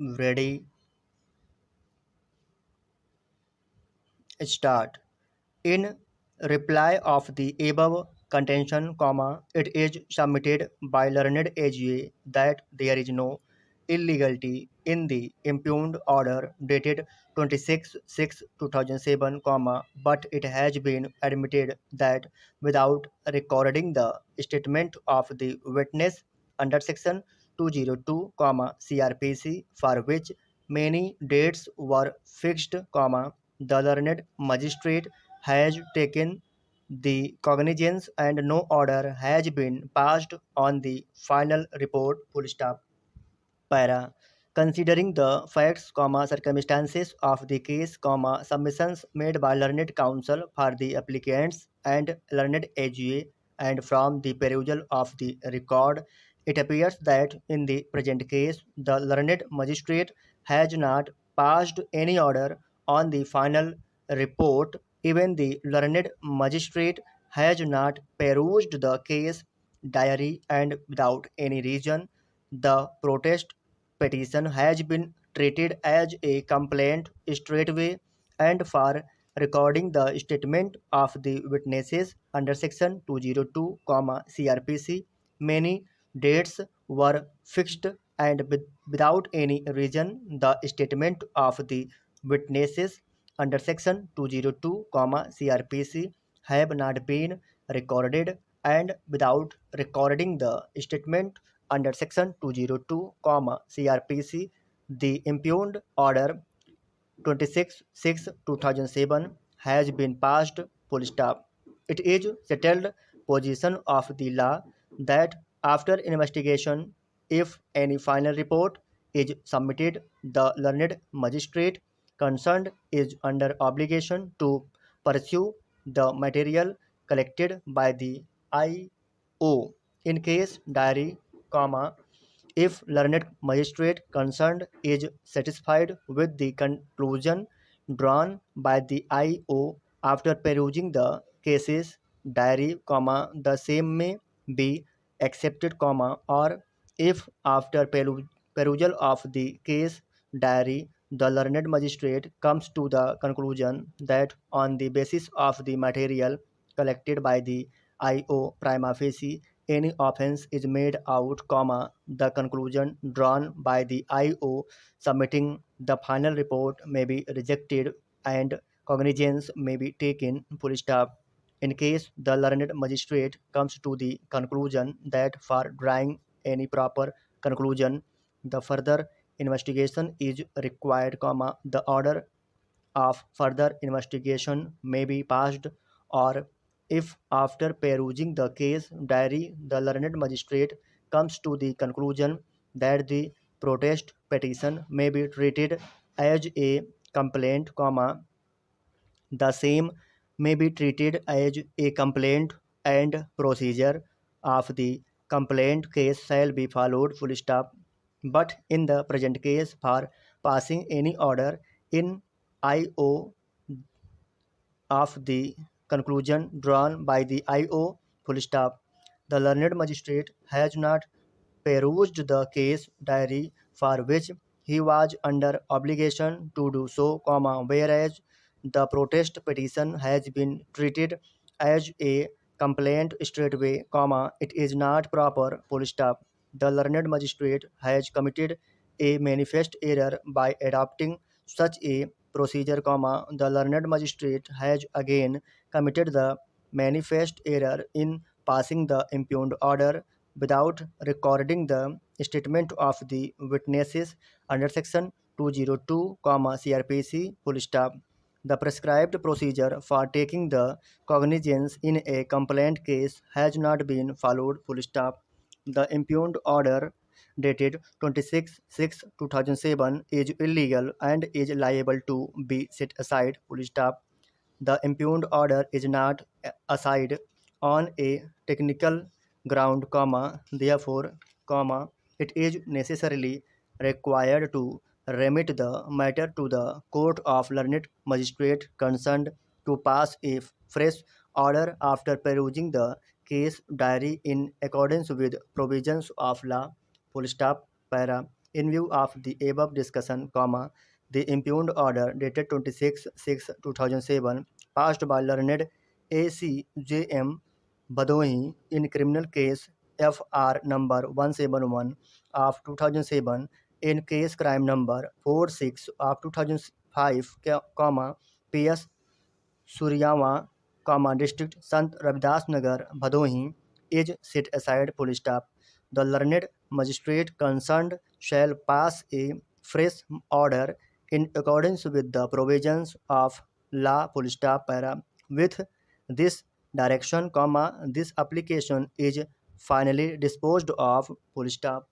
Ready, start. In reply of the above contention, it is submitted by learned AGA that there is no illegality in the impugned order dated 26/6/2007, but it has been admitted that without recording the statement of the witness under section 202, CRPC, for which many dates were fixed, the learned magistrate has taken the cognizance and no order has been passed on the final report. Full stop. Para. Considering the facts, circumstances of the case, submissions made by learned counsel for the applicants and learned AGA, and from the perusal of the record, it appears that in the present case, the learned magistrate has not passed any order on the final report. Even the learned magistrate has not perused the case diary, and without any reason, the protest petition has been treated as a complaint straightway, and for recording the statement of the witnesses under section 202, CRPC, many dates were fixed, and without any reason the statement of the witnesses under section 202, CRPC have not been recorded, and without recording the statement under section 202, CRPC, the impugned order 26/6/2007 has been passed. Full stop. It is settled position of the law that after investigation, if any final report is submitted, the learned magistrate concerned is under obligation to pursue the material collected by the IO in case diary, if learned magistrate concerned is satisfied with the conclusion drawn by the IO after perusing the case's diary, the same may be accepted, or if after perusal of the case diary, the learned magistrate comes to the conclusion that on the basis of the material collected by the IO prima facie any offense is made out, the conclusion drawn by the IO submitting the final report may be rejected and cognizance may be taken. Full stop. In case the learned magistrate comes to the conclusion that for drawing any proper conclusion, the further investigation is required, the order of further investigation may be passed, or if after perusing the case diary the learned magistrate comes to the conclusion that the protest petition may be treated as a complaint, the same may be treated as a complaint and procedure of the complaint case shall be followed. Full stop. But in the present case, for passing any order in IO of the conclusion drawn by the IO, full stop, the learned magistrate has not perused the case diary for which he was under obligation to do so, whereas the protest petition has been treated as a complaint straightway, it is not proper, full stop. The learned magistrate has committed a manifest error by adopting such a procedure, the learned magistrate has again committed the manifest error in passing the impugned order without recording the statement of the witnesses under section 202, CRPC, full stop. The prescribed procedure for taking the cognizance in a complaint case has not been followed, full stop. The impugned order dated 26/6/2007 is illegal and is liable to be set aside, full stop. The impugned order is not aside on a technical ground, therefore, it is necessarily required to remit the matter to the court of learned magistrate concerned to pass a fresh order after perusing the case diary in accordance with provisions of law. Full stop. Para. In view of the above discussion, the impugned order dated 26/6/2007, passed by learned ACJM Bhadohi in criminal case FR number 171 of 2007, in case crime number 46 of 2005, PS Suryawa, District Sant Ravidas Nagar, Bhadohi, is set aside. Full stop. The learned magistrate concerned shall pass a fresh order in accordance with the provisions of law. Full stop. Para. With this direction, this application is finally disposed of. Full stop.